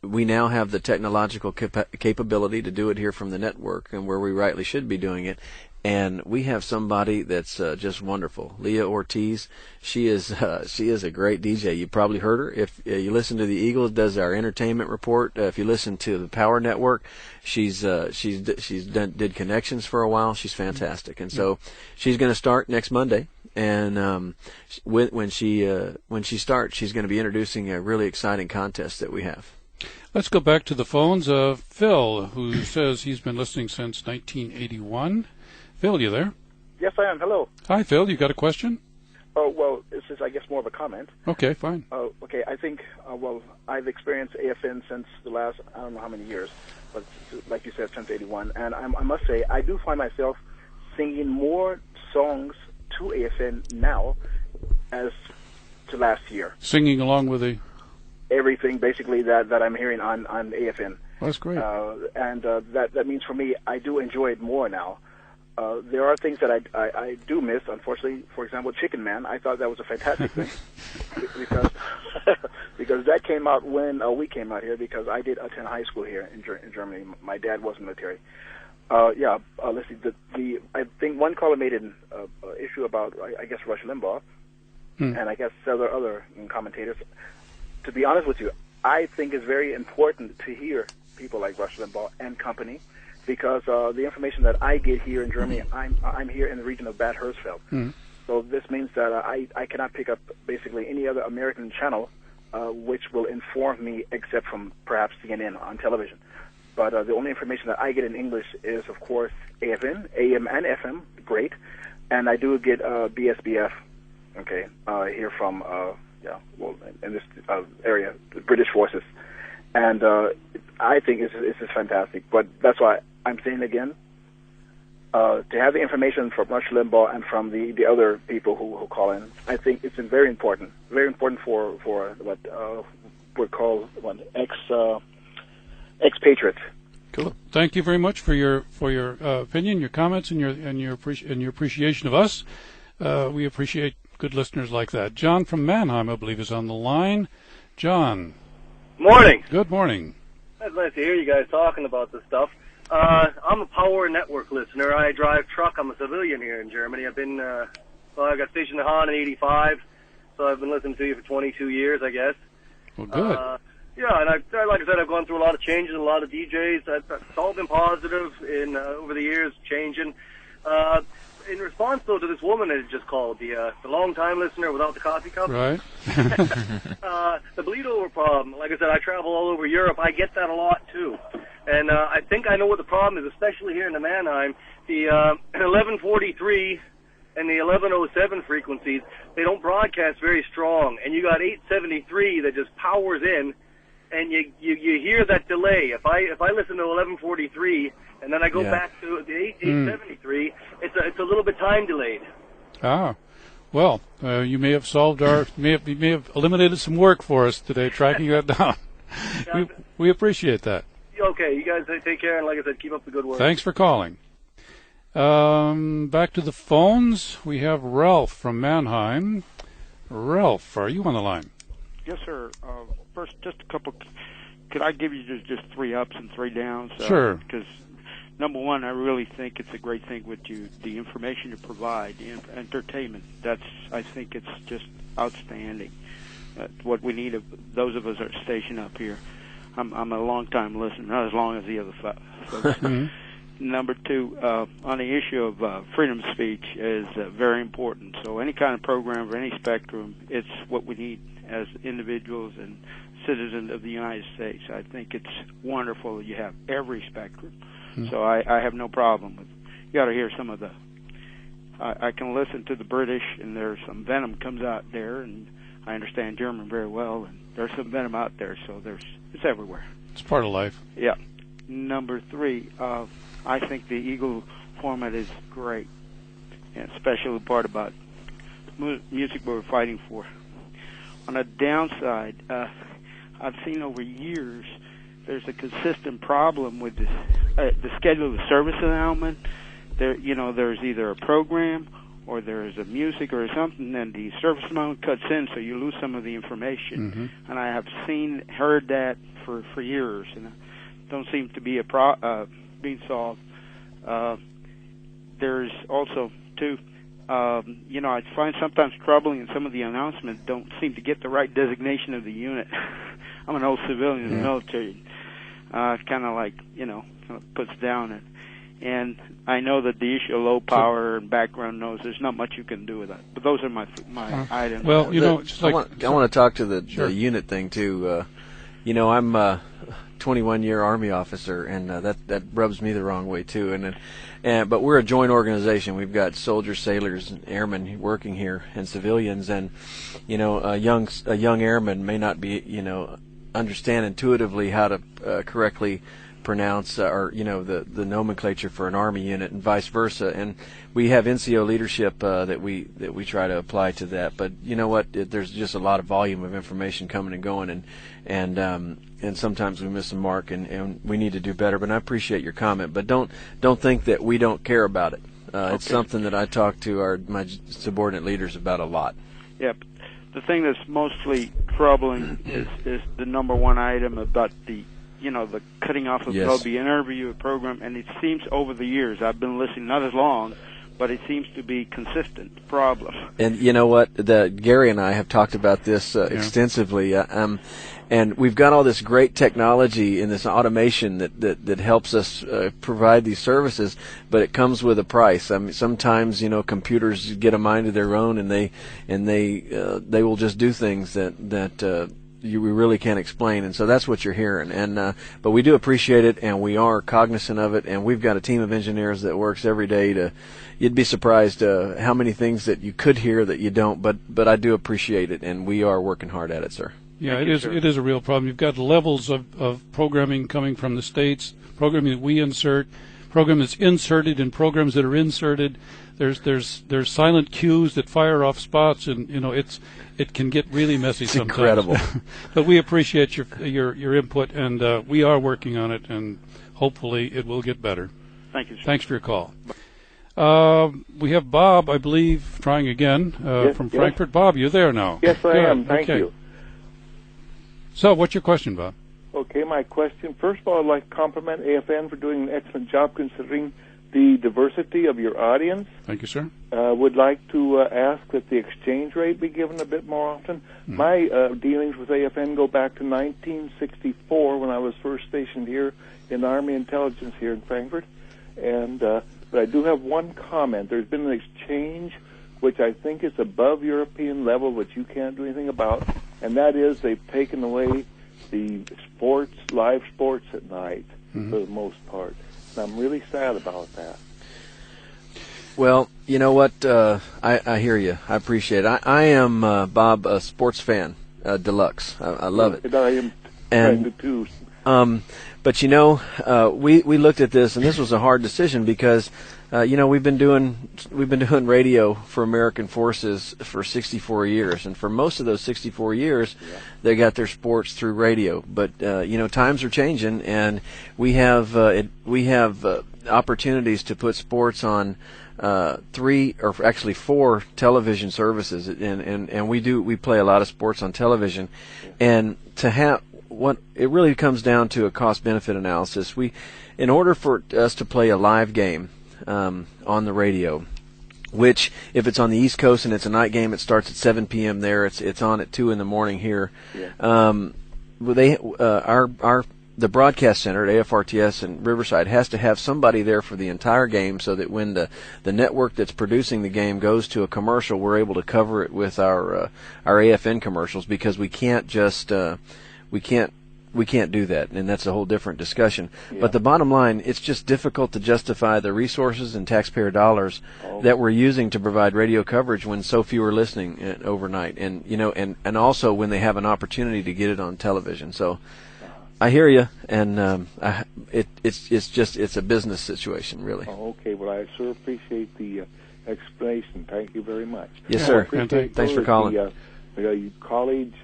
Speaker 2: we now have the technological capability to do it here from the network, and where we rightly should be doing it. And we have somebody that's just wonderful, Leah Ortiz. She is a great DJ. You probably heard her if you listen to the Eagle. Does our entertainment report. If you listen to the Power Network, she's did Connections for a while. She's fantastic, and so she's going to start next Monday. And when she starts, she's going to be introducing a really exciting contest that we have.
Speaker 1: Let's go back to the phones. Phil, who says he's been listening since 1981. Phil, you there?
Speaker 12: Yes, I am. Hello.
Speaker 1: Hi, Phil. You got a question?
Speaker 12: Oh, well, this is, I guess, more of a comment.
Speaker 1: Okay, fine.
Speaker 12: Okay, I think, I've experienced AFN since the last, I don't know how many years, but like you said, since 81. And I must say, I do find myself singing more songs to AFN now as to last year.
Speaker 1: Singing along with
Speaker 12: everything, basically, that I'm hearing on AFN.
Speaker 1: Well, that's great.
Speaker 12: And that means for me, I do enjoy it more now. There are things that I do miss, unfortunately. For example, Chicken Man. I thought that was a fantastic thing because that came out when we came out here, because I did attend high school here in Germany. My dad was military. Let's see. I think one caller made an issue about, I guess, Rush Limbaugh, and I guess several other commentators. To be honest with you, I think it's very important to hear people like Rush Limbaugh and company, because the information that I get here in Germany, I'm here in the region of Bad Hersfeld. So this means that I cannot pick up basically any other American channel which will inform me, except from perhaps CNN on television. But the only information that I get in English is, of course, AFN, AM and FM, great. And I do get BSBF, okay, here from, in this area, the British Forces. And I think it's just fantastic. But that's why I'm saying again, to have the information from Rush Limbaugh and from the other people who call in, I think it's very important for what we're called expatriates.
Speaker 1: Cool. Thank you very much for your opinion, your comments, and your appreciation of us. We appreciate good listeners like that. John from Mannheim, I believe, is on the line. John.
Speaker 13: Morning.
Speaker 1: Good morning.
Speaker 13: It's nice to hear you guys talking about this stuff. I'm a Power Network listener. I drive truck. I'm a civilian here in Germany. I've been, I got stationed in Hahn in '85, so I've been listening to you for 22 years, I guess.
Speaker 1: Well, good.
Speaker 13: And like I said, I've gone through a lot of changes and a lot of DJs. It's all been positive over the years, changing. In response, though, to this woman that just called, the long-time listener without the coffee cup.
Speaker 1: Right.
Speaker 13: The bleed-over problem, like I said, I travel all over Europe. I get that a lot, too. And I think I know what the problem is, especially here in the Mannheim. The 1143 and the 1107 frequencies, they don't broadcast very strong. And you got 873 that just powers in, and you hear that delay. If I listen to 1143 and then I go back to the 873, it's a little bit time delayed.
Speaker 1: Well, you may have may have eliminated some work for us today, tracking that down. We appreciate that.
Speaker 13: Okay, you guys take care, and like I said, keep up the good work.
Speaker 1: Thanks for calling. Back to the phones. We have Ralph from Mannheim. Ralph, are you on the line?
Speaker 14: Yes, sir. First, just a couple. Could I give you just 3 ups and 3 downs?
Speaker 1: Sure.
Speaker 14: Because number one, I really think it's a great thing with you, the information you provide, the entertainment. I think it's just outstanding. What we need, those of us that are stationed up here. I'm a long-time listener, not as long as the other folks.
Speaker 1: Mm-hmm.
Speaker 14: Number 2, on the issue of freedom of speech is very important. So any kind of program or any spectrum, it's what we need as individuals and citizens of the United States. I think it's wonderful that you have every spectrum. Mm-hmm. So I have no problem with. You got to hear some of the. I can listen to the British, and there's some venom comes out there, and I understand German very well, and there's some venom out there. So it's everywhere.
Speaker 1: It's part of life.
Speaker 14: Yeah. Number 3, I think the Eagle format is great, and especially the part about music we're fighting for. On a downside, I've seen over years there's a consistent problem with this, the schedule of the service announcement. There's either a program or there's a music or something, and the service announcement cuts in, so you lose some of the information.
Speaker 1: Mm-hmm.
Speaker 14: And I have heard that for years, and it don't seem to be being solved. There's also, too, I find sometimes troubling in some of the announcements don't seem to get the right designation of the unit. I'm an old civilian in the military. Kind of like, kind of puts down. And I know that the issue of low power and background noise, there's not much you can do with that. But those are my items.
Speaker 1: Well, just
Speaker 2: I want to talk to the unit thing, too. I'm a 21-year Army officer, and that rubs me the wrong way, too. But we're a joint organization. We've got soldiers, sailors, and airmen working here, and civilians. And a young airman may not be understand intuitively how to correctly pronounce the nomenclature for an Army unit, and vice versa. And we have NCO leadership that we try to apply to that. But you know what? There's just a lot of volume of information coming and going, and sometimes we miss a mark, and we need to do better. But I appreciate your comment. But don't think that we don't care about it. It's something that I talk to my subordinate leaders about a lot.
Speaker 14: Yep. The thing that's mostly troubling is the number one item about the cutting off of the interview program, and it seems over the years, I've been listening not as long, but it seems to be consistent problem. And
Speaker 2: you know what? Gary and I have talked about this extensively, and we've got all this great technology and this automation that helps us provide these services, but it comes with a price. I mean, sometimes computers get a mind of their own, and they will just do things that we really can't explain, and so that's what you're hearing. But we do appreciate it, and we are cognizant of it, and we've got a team of engineers that works every day you'd be surprised how many things that you could hear that you don't, but I do appreciate it, and we are working hard at it, sir.
Speaker 1: Yeah, it is a real problem. You've got levels of programming coming from the states, programming that we insert, program that's inserted, and programs that are inserted. There's silent cues that fire off spots, and it can get really messy sometimes.
Speaker 2: Incredible.
Speaker 1: But we appreciate your input, and we are working on it, and hopefully it will get better.
Speaker 14: Thank you, sir.
Speaker 1: Thanks for your call. We have Bob, I believe, trying again from Frankfurt. Bob, you're there now.
Speaker 15: Yes, I am. Thank you.
Speaker 1: So, what's your question, Bob?
Speaker 15: Okay, my question. First of all, I'd like to compliment AFN for doing an excellent job considering the diversity of your audience.
Speaker 1: Thank you, sir.
Speaker 15: Would like to ask that the exchange rate be given a bit more often. My dealings with AFN go back to 1964 when I was first stationed here in Army Intelligence here in Frankfurt. And but I do have one comment. There's been an exchange which I think is above European level, which you can't do anything about, and that is they've taken away the live sports at night for the most part. And I'm really sad about that.
Speaker 2: Well, you know what? I hear you. I appreciate it. I am, Bob, a sports fan, deluxe. I love it.
Speaker 15: I am kind of too.
Speaker 2: But we looked at this, and this was a hard decision because we've been doing radio for American forces for 64 years, and for most of those 64 years, they got their sports through radio. But times are changing, and we have opportunities to put sports on 3 or actually 4 television services, and we play a lot of sports on television, and to have. What it really comes down to a cost-benefit analysis. In order for us to play a live game on the radio, which if it's on the East Coast and it's a night game, it starts at 7 p.m. there. It's on at 2 in the morning here. Yeah. The broadcast center at AFRTS in Riverside has to have somebody there for the entire game, so that when the network that's producing the game goes to a commercial, we're able to cover it with our AFN commercials, because we can't just we can't do that, and that's a whole different discussion. Yeah. But the bottom line, it's just difficult to justify the resources and taxpayer dollars that we're using to provide radio coverage when so few are listening overnight, and also when they have an opportunity to get it on television. So I hear you, and it's a business situation, really.
Speaker 15: Oh, okay. Well, I sure appreciate the explanation. Thank you very much.
Speaker 2: Yes, sir. Thanks for calling.
Speaker 15: The college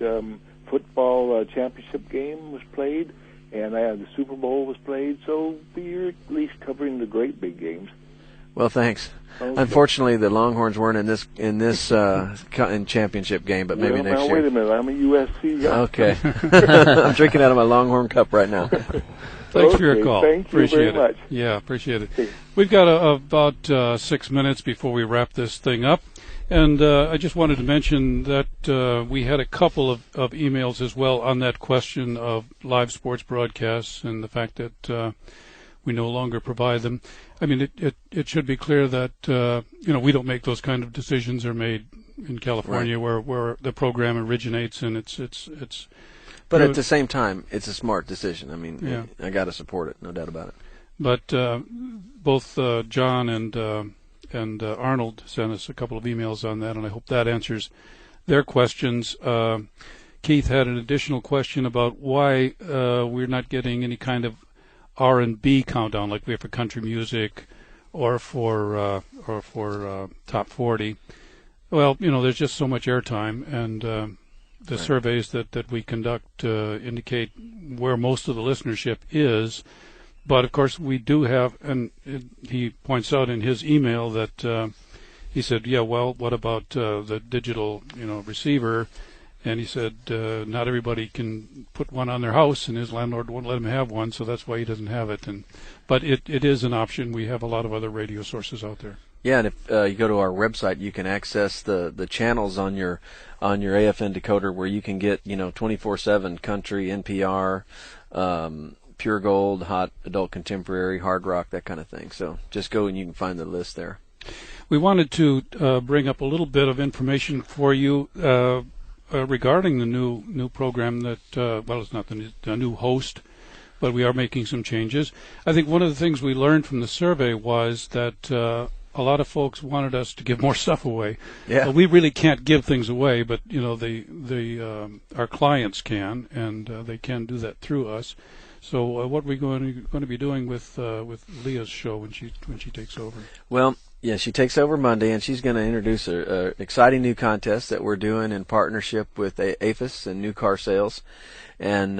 Speaker 15: football championship game was played, and the Super Bowl was played, so you're at least covering the great big games.
Speaker 2: Well, thanks.
Speaker 15: Okay.
Speaker 2: Unfortunately, the Longhorns weren't in this in championship game, but maybe next year.
Speaker 15: Wait a minute, I'm a USC guy.
Speaker 2: Okay. I'm drinking out of my Longhorn cup right now.
Speaker 1: Thanks for your call.
Speaker 15: Thank
Speaker 1: appreciate
Speaker 15: you very much.
Speaker 1: Yeah, appreciate it. We've got about 6 minutes before we wrap this thing up. And I just wanted to mention that we had a couple of emails as well on that question of live sports broadcasts and the fact that we no longer provide them. I mean, it should be clear that we don't make those kind of decisions. Are made in California, right, where the program originates, and it's.
Speaker 2: But at the same time, it's a smart decision. I mean,
Speaker 1: yeah.
Speaker 2: I got to support it, no doubt about it.
Speaker 1: But both John and Arnold sent us a couple of emails on that, and I hope that answers their questions. Keith had an additional question about why we're not getting any kind of R&B countdown like we have for country music or for top 40. Well, there's just so much airtime, and the surveys that we conduct indicate where most of the listenership is. But, of course, we do have, and he points out in his email that he said, yeah, well, what about the digital, receiver? And he said not everybody can put one on their house, and his landlord won't let him have one, so that's why he doesn't have it. But it is an option. We have a lot of other radio sources out there.
Speaker 2: Yeah, and if you go to our website, you can access the channels on your AFN decoder where you can get 24/7 country, NPR, pure gold, hot, adult contemporary, hard rock, that kind of thing. So just go and you can find the list there.
Speaker 1: We wanted to bring up a little bit of information for you regarding the new program that it's not the new host, but we are making some changes. I think one of the things we learned from the survey was that a lot of folks wanted us to give more stuff away.
Speaker 2: Yeah.
Speaker 1: We really can't give things away, but our clients can, and they can do that through us. So what are we going to be doing with Leah's show when she takes over?
Speaker 2: Well, yeah, she takes over Monday, and she's going to introduce an exciting new contest that we're doing in partnership with AFRTS and New Car Sales, and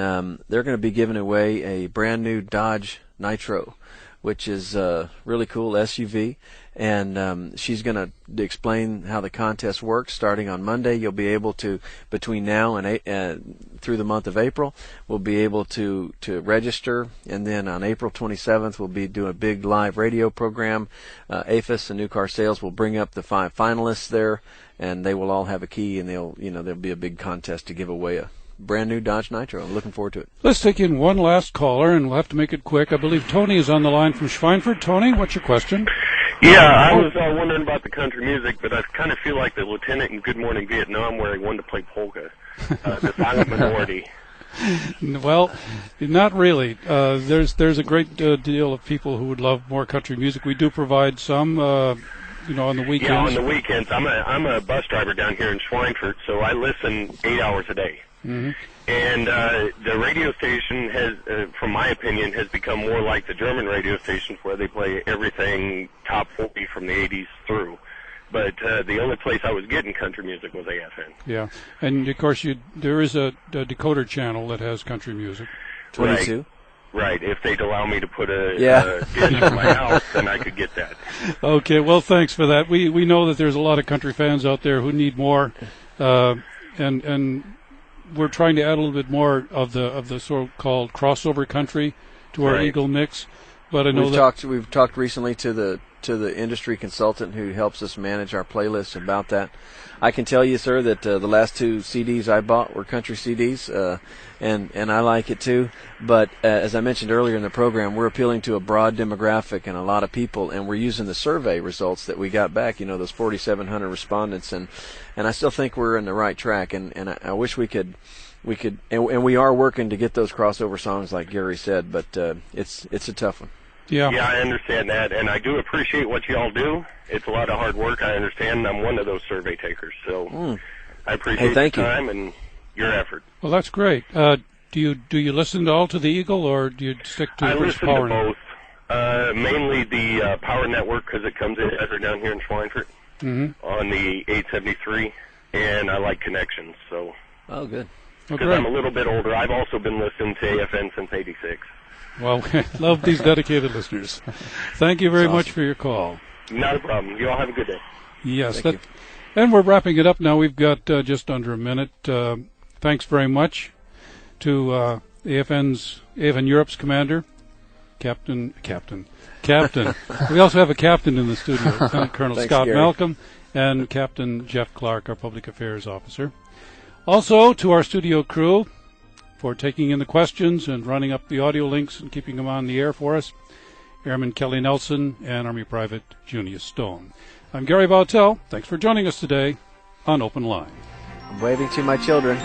Speaker 2: they're going to be giving away a brand new Dodge Nitro, which is a really cool SUV, and she's going to explain how the contest works starting on Monday. You'll be able to, between now and through the month of April, we'll be able to register, and then on April 27th we'll be doing a big live radio program. AFRTS and New Car Sales will bring up the 5 finalists there, and they will all have a key, and there'll be a big contest to give away a brand new Dodge Nitro. I'm looking forward to it.
Speaker 1: Let's take in one last caller, and we'll have to make it quick. I believe Tony is on the line from Schweinfurt. Tony, what's your question?
Speaker 16: Yeah, I was wondering about the country music, but I kind of feel like the lieutenant in Good Morning Vietnam where he wanted to play polka, the silent minority.
Speaker 1: Well, not really. There's a great deal of people who would love more country music. We do provide some, on the weekends.
Speaker 16: Yeah, on the weekends. I'm a bus driver down here in Schweinfurt, so I listen 8 hours a day.
Speaker 1: Mm-hmm.
Speaker 16: And the radio station has, from my opinion, has become more like the German radio stations where they play everything top 40 from the 80s through. But the only place I was getting country music was AFN.
Speaker 1: Yeah, and of course there is a decoder channel that has country music.
Speaker 2: 22.
Speaker 16: Right. If they'd allow me to put a dish in my house, then I could get that.
Speaker 1: Okay. Well, thanks for that. We know that there's a lot of country fans out there who need more, and we're trying to add a little bit more of the so-called crossover country to our Eagle mix. But I know
Speaker 2: we've talked recently to the industry consultant who helps us manage our playlist about that. I can tell you, sir, that the last 2 CDs I bought were country CDs, and I like it too. But as I mentioned earlier in the program, we're appealing to a broad demographic and a lot of people, and we're using the survey results that we got back, those 4,700 respondents, and I still think we're in the right track, and I wish we could, and we are working to get those crossover songs like Gary said, but it's a tough one.
Speaker 1: Yeah,
Speaker 16: I understand that, and I do appreciate what you all do. It's a lot of hard work, I understand. I'm one of those survey takers, so I appreciate your time and your effort.
Speaker 1: Well, that's great. Do you listen all to the Eagle, or do you stick to
Speaker 16: I
Speaker 1: British
Speaker 16: listen
Speaker 1: Power?
Speaker 16: to both, mainly the Power Network because it comes in better down here in Schweinfurt on the 873, and I like Connections. So.
Speaker 2: Oh, good.
Speaker 16: Because I'm a little bit older. I've also been listening to AFN since '86.
Speaker 1: Well, love these dedicated listeners. Thank you very much for your call.
Speaker 16: Not a problem. You all have a good day.
Speaker 1: Yes. And we're wrapping it up now. We've got just under a minute. Thanks very much to AFN Europe's commander, Captain. We also have a captain in the studio, Lieutenant Colonel Scott
Speaker 2: Gary.
Speaker 1: Malcolm, and Captain Jeff Clark, our public affairs officer. Also to our studio crew for taking in the questions and running up the audio links and keeping them on the air for us, Airman Kelly Nelson and Army Private Junius Stone. I'm Gary Bautell. Thanks for joining us today on Open Line.
Speaker 2: I'm waving to my children.